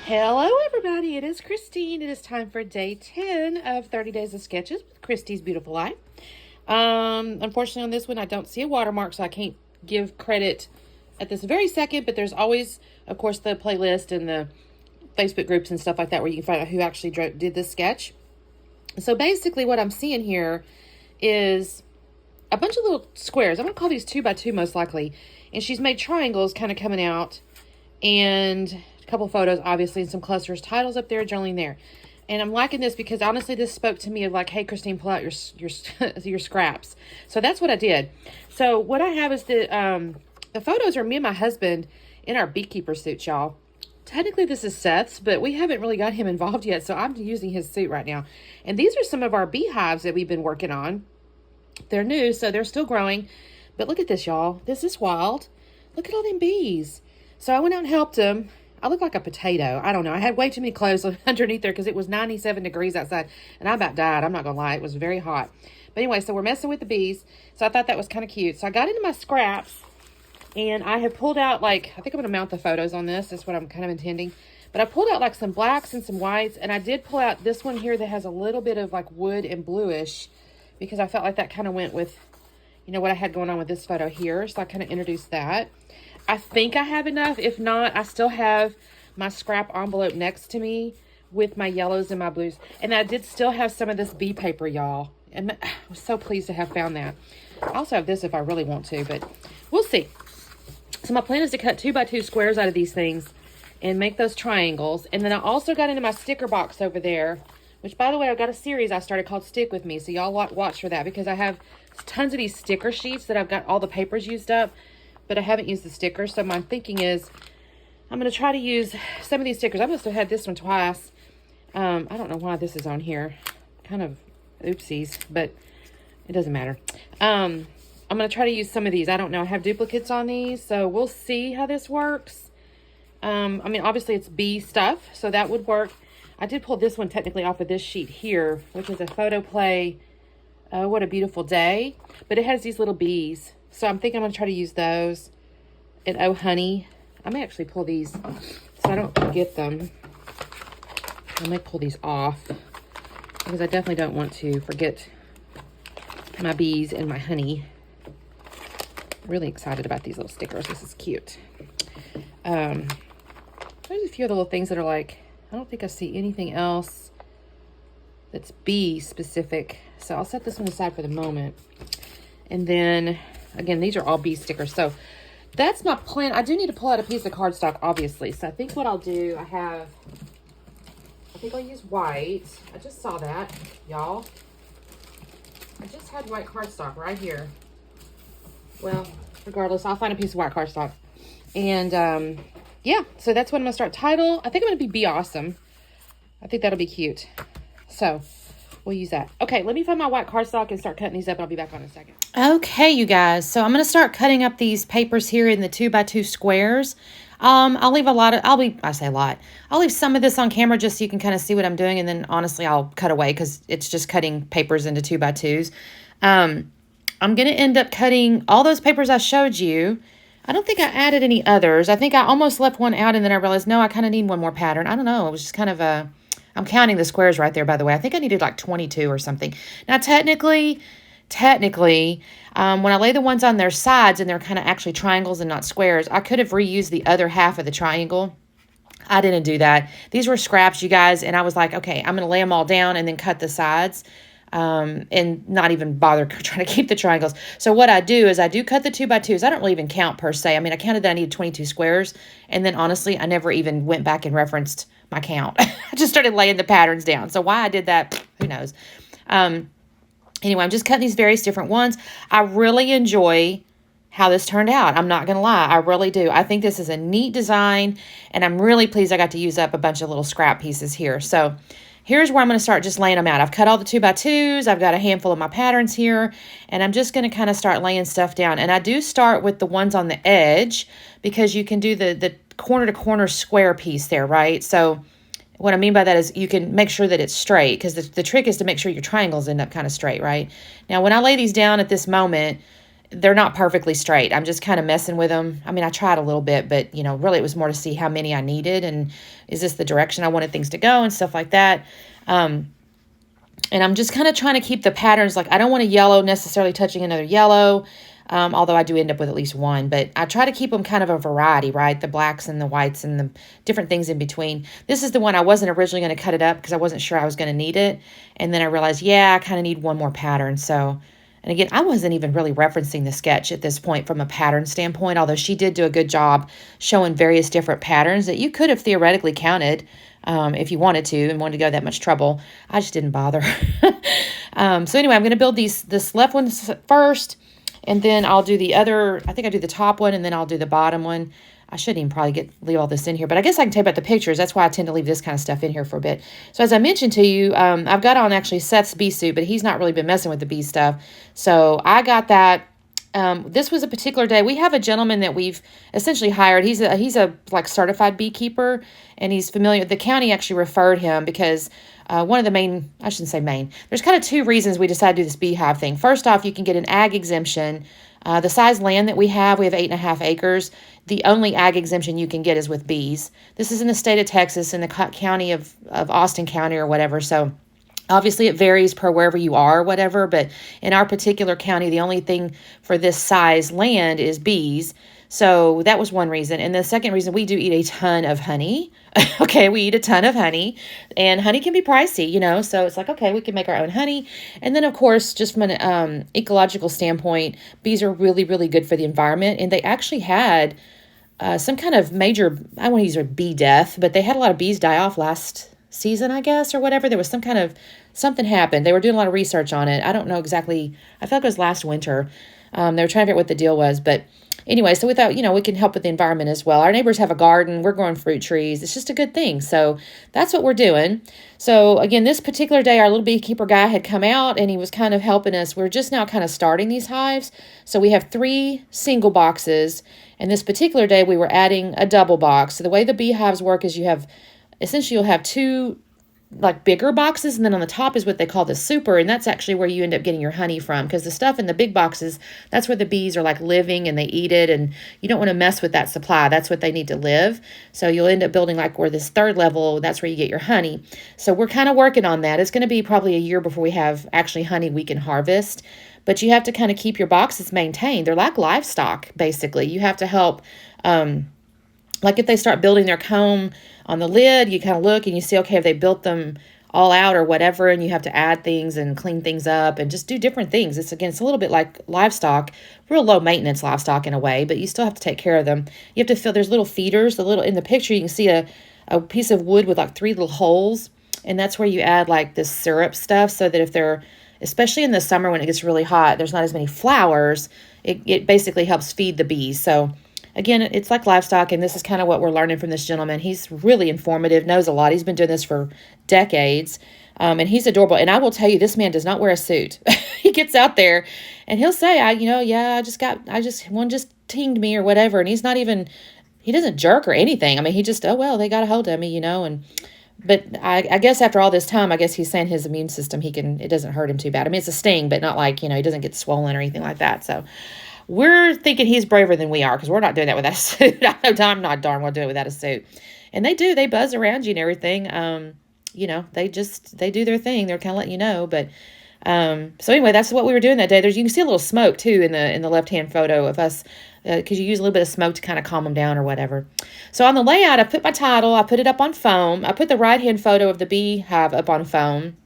Hello everybody, it is Christine. It is time for day 10 of 30 Days of Sketches with Christy's Beautiful Life. Unfortunately on this one I don't see a watermark, so I can't give credit at this very second, but there's always, of course, the playlist and the Facebook groups and stuff like that where you can find out who actually did this sketch. So basically what I'm seeing here is a bunch of little squares. I'm going to call these 2x2 most likely. And she's made triangles kind of coming out, and a couple photos, obviously, and some clusters, titles up there, journaling there. And I'm liking this because, honestly, this spoke to me of like, hey, Christine, pull out your scraps. So that's what I did. So what I have is the photos are me and my husband in our beekeeper suits, y'all. Technically, this is Seth's, but we haven't really got him involved yet, so I'm using his suit right now. And these are some of our beehives that we've been working on. They're new, so they're still growing. But look at this, y'all. This is wild. Look at all them bees. So I went out and helped them. I look like a potato. I don't know. I had way too many clothes underneath there because it was 97 degrees outside. And I about died. I'm not going to lie. It was very hot. But anyway, so we're messing with the bees. So I thought that was kind of cute. So I got into my scraps. And I have pulled out, like, I think I'm going to mount the photos on this. That's what I'm kind of intending. But I pulled out, like, some blacks and some whites. And I did pull out this one here that has a little bit of, like, wood and bluish, because I felt like that kind of went with, you know, what I had going on with this photo here. So I kind of introduced that. I think I have enough. If not, I still have my scrap envelope next to me with my yellows and my blues. And I did still have some of this bee paper, y'all. And I was so pleased to have found that. I also have this if I really want to, but we'll see. So my plan is to cut 2x2 squares out of these things and make those triangles. And then I also got into my sticker box over there, which, by the way, I've got a series I started called Stick With Me. So y'all watch for that, because I have tons of these sticker sheets that I've got all the papers used up, but I haven't used the stickers. So my thinking is I'm going to try to use some of these stickers. I must have had this one twice. I don't know why this is on here. Kind of oopsies, but it doesn't matter. I'm going to try to use some of these. I don't know. I have duplicates on these, so we'll see how this works. I mean, obviously it's bee stuff, so that would work. I did pull this one technically off of this sheet here, which is a photo play. What a beautiful day. But it has these little bees. So I'm thinking I'm going to try to use those. And oh, honey. I may actually pull these so I don't forget them. I may pull these off, because I definitely don't want to forget my bees and my honey. Really excited about these little stickers. This is cute. There's a few of the little things that are like, I don't think I see anything else that's bee specific. So I'll set this one aside for the moment. And then, again, these are all bee stickers. So that's my plan. I do need to pull out a piece of cardstock, obviously. So I think what I'll do, I think I'll use white. I just saw that, y'all. I just had white cardstock right here. Well, regardless, I'll find a piece of white cardstock. And, yeah, so that's what I'm going to start. Title, I think I'm going to be awesome. I think that'll be cute. So we'll use that. Okay, let me find my white cardstock and start cutting these up, and I'll be back on in a second. Okay, you guys. So I'm going to start cutting up these papers here in the 2x2 squares. I'll leave I'll leave some of this on camera just so you can kind of see what I'm doing. And then honestly, I'll cut away because it's just cutting papers into 2x2s. I'm going to end up cutting all those papers I showed you. I don't think I added any others. I think I almost left one out, and then I realized, no, I kind of need one more pattern. I don't know. It was just kind of I'm counting the squares right there, by the way. I think I needed like 22 or something. Now, technically, when I lay the ones on their sides and they're kind of actually triangles and not squares, I could have reused the other half of the triangle. I didn't do that. These were scraps, you guys, and I was like, okay, I'm going to lay them all down and then cut the sides. And not even bother trying to keep the triangles. So what I do is I do cut the 2x2s. I don't really even count per se. I mean, I counted that I needed 22 squares. And then honestly, I never even went back and referenced my count. I just started laying the patterns down. So why I did that, who knows? Anyway, I'm just cutting these various different ones. I really enjoy how this turned out. I'm not going to lie. I really do. I think this is a neat design, and I'm really pleased I got to use up a bunch of little scrap pieces here. So here's where I'm going to start just laying them out. I've cut all the 2x2s. I've got a handful of my patterns here, and I'm just going to kind of start laying stuff down. And I do start with the ones on the edge, because you can do the corner to corner square piece there, right? So what I mean by that is you can make sure that it's straight, because the trick is to make sure your triangles end up kind of straight, right? Now, when I lay these down at this moment, they're not perfectly straight. I'm just kind of messing with them. I mean, I tried a little bit, but, really it was more to see how many I needed and is this the direction I wanted things to go and stuff like that. And I'm just kind of trying to keep the patterns, like I don't want a yellow necessarily touching another yellow, although I do end up with at least one. But I try to keep them kind of a variety, right? The blacks and the whites and the different things in between. This is the one I wasn't originally going to cut it up because I wasn't sure I was going to need it. And then I realized, yeah, I kind of need one more pattern. So, and again, I wasn't even really referencing the sketch at this point from a pattern standpoint, although she did do a good job showing various different patterns that you could have theoretically counted. If you wanted to and wanted to go that much trouble. I just didn't bother. So anyway, I'm going to build this left one first, and then I'll do the other. I think I do the top one, and then I'll do the bottom one. I shouldn't even probably leave all this in here, but I guess I can tell you about the pictures. That's why I tend to leave this kind of stuff in here for a bit. So as I mentioned to you, I've got on actually Seth's bee suit, but he's not really been messing with the bee stuff. So I got that. This was a particular day. We have a gentleman that we've essentially hired. He's a like certified beekeeper, and he's familiar. The county actually referred him because one of the main, I shouldn't say main, there's kind of two reasons we decided to do this beehive thing. First off, you can get an ag exemption. The size land that we have 8.5 acres. The only ag exemption you can get is with bees. This is in the state of Texas, in the county of Austin County or whatever. So obviously, it varies per wherever you are or whatever, but in our particular county, the only thing for this size land is bees. So that was one reason. And the second reason, we do eat a ton of honey. Okay, we eat a ton of honey, and honey can be pricey, so it's like, okay, we can make our own honey. And then, of course, just from an ecological standpoint, bees are really, really good for the environment, and they actually had some kind of major, I don't want to use the word bee death, but they had a lot of bees die off last season, I guess, or whatever. There was some kind of, something happened. They were doing a lot of research on it. I don't know exactly. I feel like it was last winter. They were trying to figure out what the deal was. But anyway, so we thought, we can help with the environment as well. Our neighbors have a garden. We're growing fruit trees. It's just a good thing. So that's what we're doing. So again, this particular day, our little beekeeper guy had come out and he was kind of helping us. We're just now kind of starting these hives. So we have 3 single boxes. And this particular day, we were adding a double box. So the way the beehives work is you'll have 2 like bigger boxes, and then on the top is what they call the super, and that's actually where you end up getting your honey from, because the stuff in the big boxes, that's where the bees are like living and they eat it, and you don't want to mess with that supply. That's what they need to live. So you'll end up building like where this 3rd level, that's where you get your honey. So we're kind of working on that. It's going to be probably a year before we have actually honey we can harvest, but you have to kind of keep your boxes maintained. They're like livestock, basically. You have to help, like if they start building their comb on the lid, you kind of look and you see, okay, have they built them all out or whatever, and you have to add things and clean things up and just do different things. It's a little bit like livestock, real low maintenance livestock in a way, but you still have to take care of them. You have to fill, there's little feeders, in the picture you can see a piece of wood with like 3 little holes, and that's where you add like this syrup stuff, so that if they're, especially in the summer when it gets really hot, there's not as many flowers, it basically helps feed the bees. So again, it's like livestock, and this is kind of what we're learning from this gentleman. He's really informative, knows a lot. He's been doing this for decades, and he's adorable. And I will tell you, this man does not wear a suit. He gets out there, and he'll say, one just tinged me or whatever, and he doesn't jerk or anything. I mean, he just, oh, well, they got a hold of me, But I guess after all this time, I guess he's saying his immune system, it doesn't hurt him too bad. I mean, it's a sting, but not like, he doesn't get swollen or anything like that. So we're thinking he's braver than we are, because we're not doing that without a suit. I know I'm not darn well doing it without a suit. And they buzz around you and everything. They do their thing. They're kind of letting you know. But so anyway, that's what we were doing that day. You can see a little smoke too in the left-hand photo of us, because you use a little bit of smoke to kind of calm them down or whatever. So on the layout, I put my title, I put it up on foam. I put the right-hand photo of the beehive up on foam.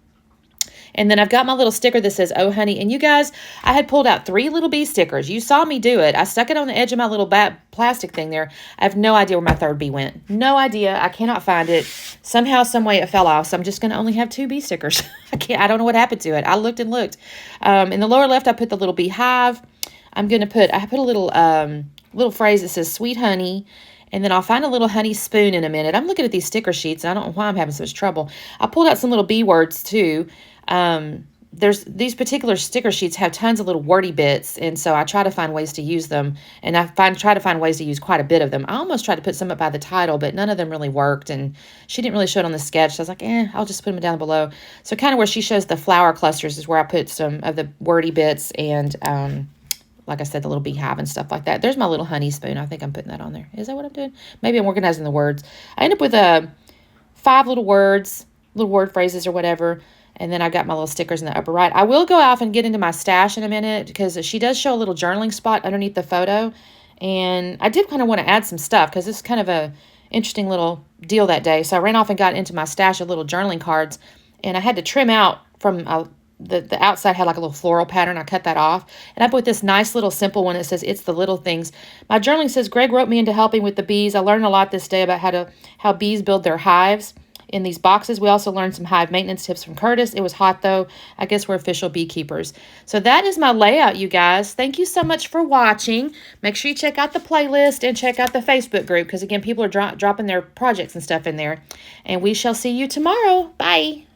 And then I've got my little sticker that says, "Oh, honey." And you guys, I had pulled out 3 little bee stickers. You saw me do it. I stuck it on the edge of my little plastic thing there. I have no idea where my 3rd bee went. No idea. I cannot find it. Somehow, some way it fell off. So I'm just going to only have 2 bee stickers. I don't know what happened to it. I looked and looked. In the lower left, I put the little beehive. I put a little phrase that says "Sweet Honey." And then I'll find a little honey spoon in a minute. I'm looking at these sticker sheets, and I don't know why I'm having so much trouble. I pulled out some little bee words, too. There's these particular sticker sheets have tons of little wordy bits, and so I try to find ways to use them, and try to find ways to use quite a bit of them. I almost tried to put some up by the title, but none of them really worked, and she didn't really show it on the sketch, so I was like, I'll just put them down below. So kind of where she shows the flower clusters is where I put some of the wordy bits, and like I said, the little beehive and stuff like that. There's my little honey spoon. I think I'm putting that on there. Is that what I'm doing? Maybe I'm organizing the words. I end up with 5 little words, little word phrases or whatever. And then I got my little stickers in the upper right. I will go off and get into my stash in a minute because she does show a little journaling spot underneath the photo. And I did kind of want to add some stuff because it's kind of a interesting little deal that day. So I ran off and got into my stash of little journaling cards. And I had to trim out from the outside had like a little floral pattern. I cut that off. And I put this nice little simple one that says, "It's the little things." My journaling says, "Greg wrote me into helping with the bees. I learned a lot this day about how bees build their hives in these boxes." We also learned some hive maintenance tips from Curtis. It was hot though. I guess we're official beekeepers. So that is my layout, you guys. Thank you so much for watching. Make sure you check out the playlist and check out the Facebook group because, again, people are dropping their projects and stuff in there. And we shall see you tomorrow. Bye.